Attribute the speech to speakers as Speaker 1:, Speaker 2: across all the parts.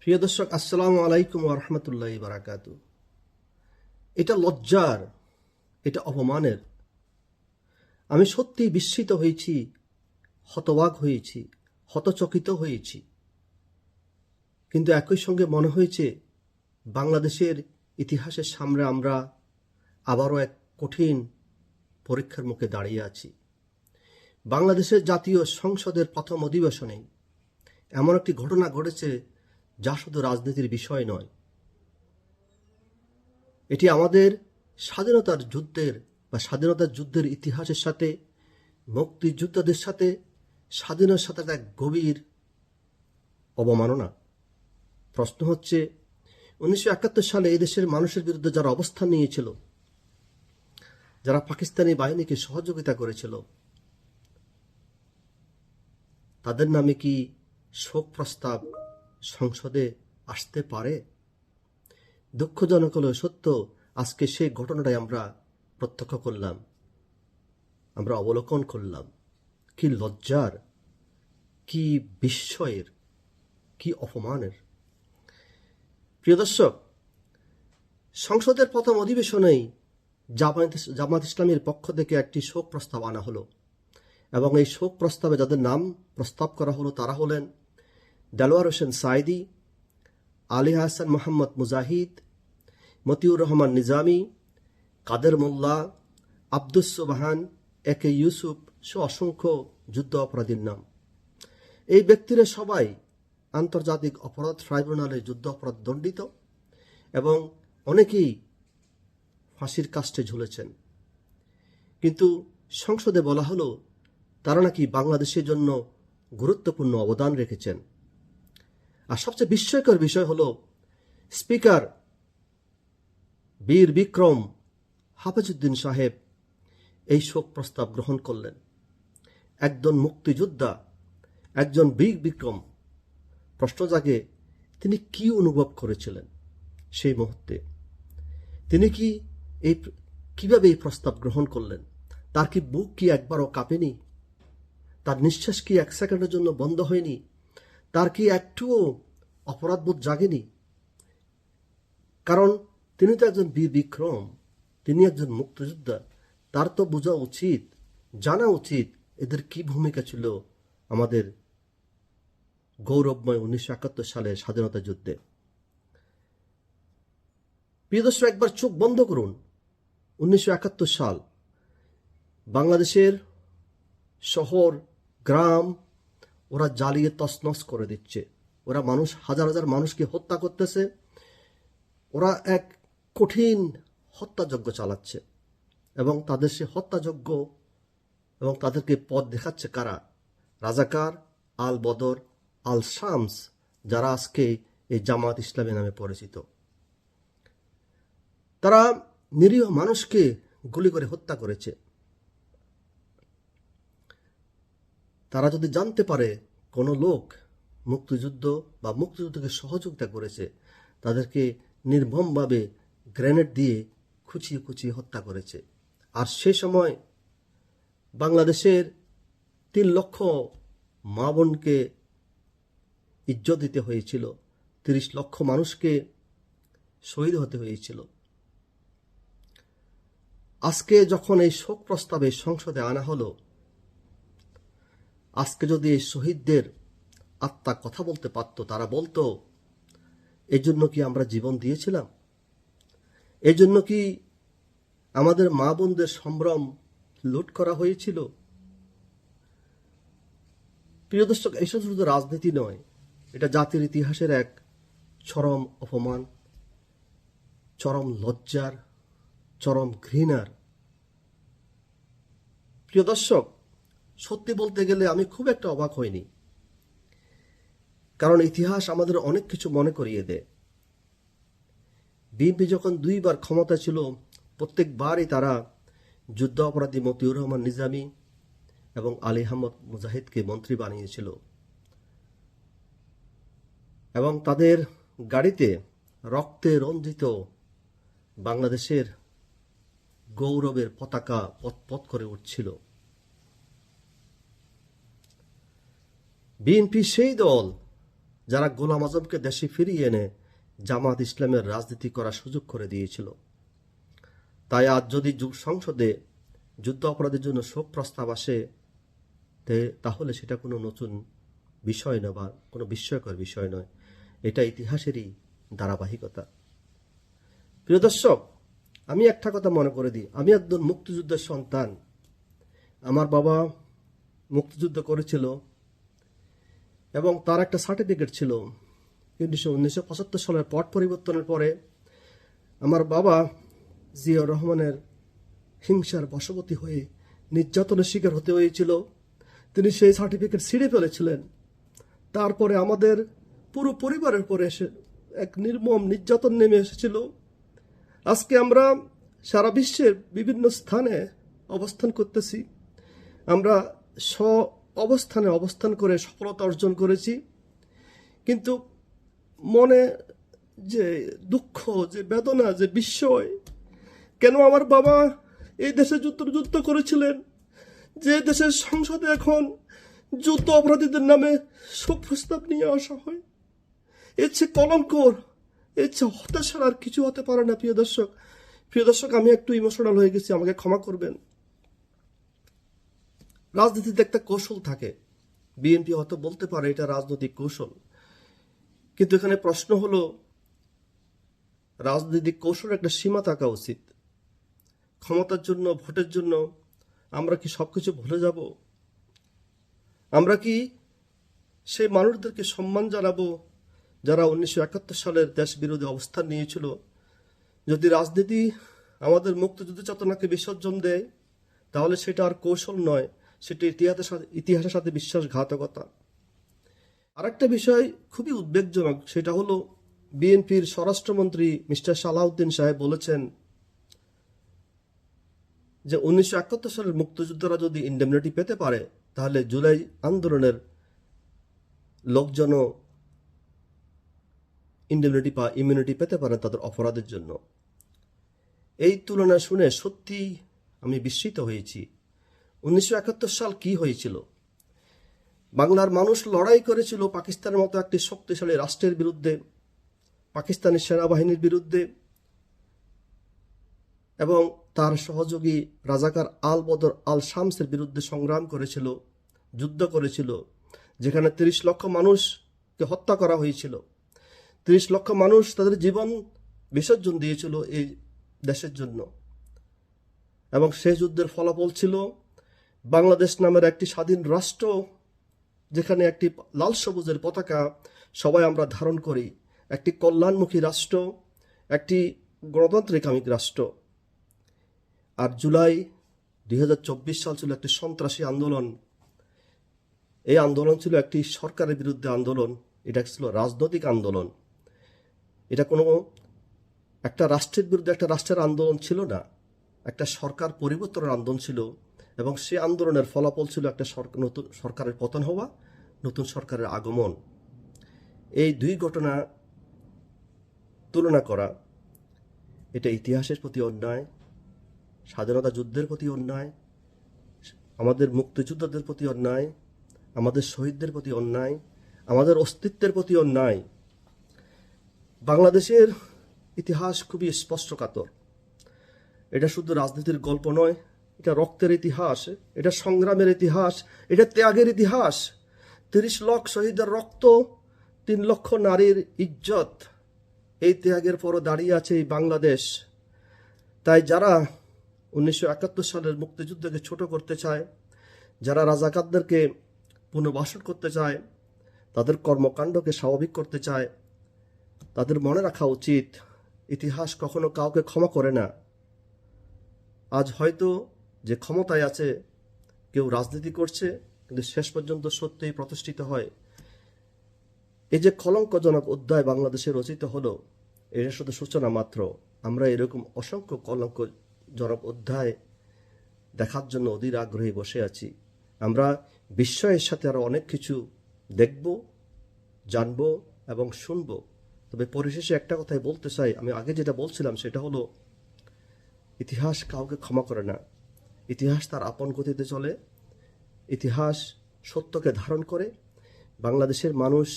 Speaker 1: প্রিয় দর্শক, আসসালামু আলাইকুম ওয়া রাহমাতুল্লাহি ওয়া বারাকাতুহু। এটা লজ্জার, এটা অপমানের। আমি সত্যিই বিস্মিত হয়েছি, হতবাক হয়েছি, হতচকিত হয়েছি। কিন্তু একই সঙ্গে মনে হয়েছে বাংলাদেশের ইতিহাসের সামনে আমরা আবারও এক কঠিন পরীক্ষার মুখে দাঁড়িয়ে আছি। বাংলাদেশের জাতীয় সংসদের প্রথম অধিবেশনে এমন একটি ঘটনা ঘটেছে যা শুধু রাজনীতির বিষয় নয়, এটি আমাদের স্বাধীনতার যুদ্ধের ইতিহাসের সাথে, মুক্তিযোদ্ধাদের সাথে, স্বাধীনতার সাথে এক গভীর অবমাননা। প্রশ্ন হচ্ছে, 1971 সালে এই দেশের মানুষের বিরুদ্ধে যারা অবস্থান নিয়েছিল, যারা পাকিস্তানি বাহিনীকে সহযোগিতা করেছিল, তাদের নামে কি শোক প্রস্তাব সংসদে আসতে পারে? দুঃখজনক হলেও সত্য, আজকে সেই ঘটনাটাই আমরা প্রত্যক্ষ করলাম, আমরা অবলোকন করলাম। কি লজ্জার, কি বিস্ময়ের, কি অপমানের। প্রিয় দর্শক, সংসদের প্রথম অধিবেশনেই জামাত ইসলামীর পক্ষ থেকে একটি শোক প্রস্তাব আনা হলো, এবং এই শোক প্রস্তাবে যাদের নাম প্রস্তাব করা হলো তারা হলেন দেলোয়ার হোসেন সাঈদী, আলী হাসান মোহাম্মদ মুজাহিদ, মতিউর রহমান নিজামী, কাদের মোল্লা, আব্দুস সুবহান, একে ইউসুফ সহ অসংখ্য যুদ্ধ অপরাধীর নাম। এই ব্যক্তিরা সবাই আন্তর্জাতিক অপরাধ ট্রাইব্যুনালে যুদ্ধ অপরাধ দণ্ডিত, এবং অনেকেই ফাঁসির কাস্টে ঝুলেছেন। কিন্তু সংসদে বলা হলো তারা নাকি বাংলাদেশের জন্য গুরুত্বপূর্ণ অবদান রেখেছেন। আর সবচেয়ে বিস্ময়কর বিষয় হলো, স্পিকার বীর বিক্রম হাফেজউদ্দিন সাহেব এই শোক প্রস্তাব গ্রহণ করলেন। একজন মুক্তিযোদ্ধা, একজন বীর বিক্রম। প্রশ্ন জাগে, তিনি কি অনুভব করেছিলেন সেই মুহূর্তে? তিনি কিভাবে এই প্রস্তাব গ্রহণ করলেন? তার কি বুক কি একবারও কাঁপেনি? তার নিঃশ্বাস কি এক সেকেন্ডের জন্য বন্ধ হয়নি? তার কি একটুও অপরাধবোধ জাগেনি? কারণ তিনি তো একজন বীর বিক্রম, তিনি একজন মুক্তিযোদ্ধা। তার তো বোঝা উচিত, জানা উচিত এদের কি ভূমিকা ছিল আমাদের গৌরবময় 1971 সালের স্বাধীনতা যুদ্ধে। প্রিয় দর্শক, একবার চোখ বন্ধ করুন। 1971 সাল, বাংলাদেশের শহর গ্রাম ওরা জ্বালিয়ে তছনছ করে দিচ্ছে। ওরা হাজার হাজার মানুষকে হত্যা করতেছে। ওরা এক কঠিন হত্যাযজ্ঞ চালাচ্ছে, এবং তাদের সে হত্যাযজ্ঞ এবং তাদেরকে পথ দেখাচ্ছে কারা? রাজাকার, আল বদর, আল শামস, যারা আজকে এই জামাত ইসলামী নামে পরিচিত। তারা নিরীহ মানুষকে গুলি করে হত্যা করেছে। তারা যদি জানতে পারে কোনো লোক মুক্তিযুদ্ধকে সহযোগিতা করেছে, তাদেরকে নির্মমভাবে গ্রেনেড দিয়ে খুঁচিয়ে খুঁচিয়ে হত্যা করেছে। আর সে সময় বাংলাদেশের 3 লক্ষ মা বোনকে ইজ্জত দিতে হয়েছিল, 30 লক্ষ মানুষকে শহীদ হতে হয়েছিল। আজকে যখন এই শোক প্রস্তাবে সংসদে আনা হলো, আজকে যদি এই শহীদদের আত্মা কথা বলতে পারত, তারা বলতো, এই জন্য কি আমরা জীবন দিয়েছিলাম? এই জন্য কি আমাদের মা বোনদের সম্ভ্রম লুট করা হয়েছিল? প্রিয় দর্শক, এসব শুধু রাজনীতি নয়, এটা জাতির ইতিহাসের এক চরম অপমান, চরম লজ্জার, চরম ঘৃণার। প্রিয় দর্শক, সত্যি বলতে গেলে আমি খুব একটা অবাক হইনি, কারণ ইতিহাস আমাদের অনেক কিছু মনে করিয়ে দেয়। বিএনপি যখন 2 বার ক্ষমতা ছিল, প্রত্যেকবারই তারা যুদ্ধ অপরাধী মতিউর রহমান নিজামী এবং আলী আহমদ মুজাহিদকে মন্ত্রী বানিয়েছিল, এবং তাদের গাড়িতে রক্তে রঞ্জিত বাংলাদেশের গৌরবের পতাকা পথ করে উঠছিল। বিএনপি সেই দল যারা গোলাম আজমকে দেশে ফিরিয়ে এনে জামাত ইসলামের রাজনীতি করার সুযোগ করে দিয়েছিল। তাই আজ যদি সংসদে যুদ্ধ অপরাধের জন্য শোক প্রস্তাব আসে, তাহলে সেটা কোনো নতুন বিষয় নয় বা কোনো বিস্ময়কর বিষয় নয়। এটা ইতিহাসেরই ধারাবাহিকতা। প্রিয় দর্শক, আমি একটা কথা মনে করে দিই, আমি একজন মুক্তিযুদ্ধের সন্তান। আমার বাবা মুক্তিযুদ্ধ করেছিল এবং তার একটা সার্টিফিকেট ছিল। কিন্তু 1975 সালের পট পরিবর্তনের পরে আমার বাবা জিয়াউর রহমানের হিংসার বশবর্তী হয়ে নির্যাতনের শিকার হতে হয়েছিল। তিনি সেই সার্টিফিকেট ছিঁড়ে ফেলেছিলেন। তারপরে আমাদের পুরো পরিবারের উপরে এসে এক নির্মম নির্যাতন নেমে এসেছিল। আজকে আমরা সারা বিশ্বের বিভিন্ন স্থানে অবস্থান করতেছি। আমরা অবস্থানে অবস্থান করে সফলতা অর্জন করেছি, কিন্তু মনে যে দুঃখ, যে বেদনা, যে বিস্ময়, কেন আমার বাবা এই দেশে যুদ্ধ করেছিলেন, যে দেশের সংসদে এখন যুদ্ধ অপরাধীদের নামে শোক প্রস্তাব নিয়ে আসা হয়। এর চেয়ে কলঙ্কর, এর চেয়ে হতাশার আর কিছু হতে পারে না। প্রিয় দর্শক, আমি একটু ইমোশনাল হয়ে গেছি, আমাকে ক্ষমা করবেন। রাজনীতিতে একটা কৌশল থাকে। বিএনপি হয়তো বলতে পারে এটা রাজনৈতিক কৌশল, কিন্তু এখানে প্রশ্ন হলো, রাজনৈতিক কৌশলের একটা সীমা থাকা উচিত। ক্ষমতার জন্য, ভোটের জন্য আমরা কি সবকিছু ভুলে যাব? আমরা কি সেই মানুষদেরকে সম্মান জানাবো যারা 1971 সালের দেশ বিরোধী অবস্থান নিয়েছিল? যদি রাজনীতি আমাদের মুক্তিযুদ্ধ চেতনাকে বিসর্জন দেয়, তাহলে সেটা আর কৌশল নয়, সেটা ইতিহাসের সাথে বিশ্বাসঘাতকতা। আরেকটা বিষয় খুবই উদ্বেগজনক, সেটা হলো বিএনপির স্বরাষ্ট্রমন্ত্রী মিস্টার সালাউদ্দিন সাহেব বলেছেন যে 1971 সালের মুক্তিযোদ্ধারা যদি ইন্ডেমনিটি পেতে পারে, তাহলে জুলাই আন্দোলনের লোকজনও ইন্ডেমনিটি বা ইমিউনিটি পেতে পারেন তাদের অপরাধের জন্য। এই তুলনা শুনে সত্যি আমি বিস্মিত হয়েছি। 1971 সাল কি হয়েছিল? বাংলার মানুষ লড়াই করেছিল পাকিস্তানের মতো একটি শক্তিশালী রাষ্ট্রের বিরুদ্ধে, পাকিস্তানি সেনাবাহিনীর বিরুদ্ধে, এবং তার সহযোগী রাজাকার আল বদর আল শামসের বিরুদ্ধে সংগ্রাম করেছিল, যুদ্ধ করেছিল, যেখানে 30 লক্ষ মানুষকে হত্যা করা হয়েছিল। 30 লক্ষ মানুষ তাদের জীবন বিসর্জন দিয়েছিল এই দেশের জন্য। এবং সেই যুদ্ধের ফলাফল ছিল বাংলাদেশ নামের একটি স্বাধীন রাষ্ট্র, যেখানে একটি লাল সবুজের পতাকা সবাই আমরা ধারণ করি, একটি কল্যাণমুখী রাষ্ট্র, একটি গণতান্ত্রিক রাষ্ট্র। আর জুলাই 2024 সাল ছিল একটি সন্ত্রাসী আন্দোলন। এই আন্দোলন ছিল একটি সরকারের বিরুদ্ধে আন্দোলন, এটা ছিল রাজনৈতিক আন্দোলন। এটা কোনো একটা রাষ্ট্রের বিরুদ্ধে একটা রাষ্ট্রের আন্দোলন ছিল না, একটা সরকার পরিবর্তনের আন্দোলন ছিল। এবং সে আন্দোলনের ফলাফল ছিল একটা নতুন সরকারের পতন হওয়া, নতুন সরকারের আগমন। এই দুই ঘটনা তুলনা করা, এটা ইতিহাসের প্রতি অন্যায়, স্বাধীনতা যুদ্ধের প্রতি অন্যায়, আমাদের মুক্তিযোদ্ধাদের প্রতি অন্যায়, আমাদের শহীদদের প্রতি অন্যায়, আমাদের অস্তিত্বের প্রতি অন্যায়। বাংলাদেশের ইতিহাস খুবই স্পষ্টকাতর। এটা শুধু রাজনীতির গল্প নয়, এটা রক্তের ইতিহাস, এটা সংগ্রামের ইতিহাস, এটা ত্যাগের ইতিহাস। 30 লক্ষ শহীদের রক্ত, 3 লক্ষ নারীর ইজ্জত, এই ত্যাগের পরও দাঁড়িয়ে আছে এই বাংলাদেশ। তাই যারা 1971 সালের মুক্তিযুদ্ধকে ছোট করতে চায়, যারা রাজাকারদেরকে পুনর্বাসন করতে চায়, তাদের কর্মকাণ্ডকে স্বাভাবিক করতে চায়, তাদের মনে রাখা উচিত ইতিহাস কখনো কাউকে ক্ষমা করে না। আজ হয়তো যে ক্ষমতায় আছে, কেউ রাজনীতি করছে, কিন্তু শেষ পর্যন্ত সত্যই প্রতিষ্ঠিত হয়। এই যে কলঙ্কজনক অধ্যায় বাংলাদেশে রচিত হলো, এটা শুধু সূচনা মাত্র। আমরা এরকম অসংখ্য কলঙ্কজনক অধ্যায় দেখার জন্য অধীর আগ্রহে বসে আছি। আমরা বিস্ময়ের সাথে আরো অনেক কিছু দেখব, জানব এবং শুনব। তবে পরিশেষে একটা কথাই বলতে চাই, আমি আগে যেটা বলছিলাম সেটা হলো, ইতিহাস কাউকে ক্ষমা করে না। ইতিহাস তার আপন গতিতে চলে, ইতিহাস সত্যকে ধারণ করে। বাংলাদেশের মানুষ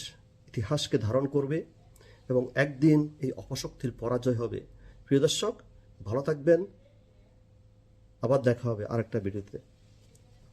Speaker 1: ইতিহাসকে ধারণ করবে এবং একদিন এই অপশক্তির পরাজয় হবে। প্রিয় দর্শক, ভালো থাকবেন। আবার দেখা হবে আরেকটা ভিডিওতে।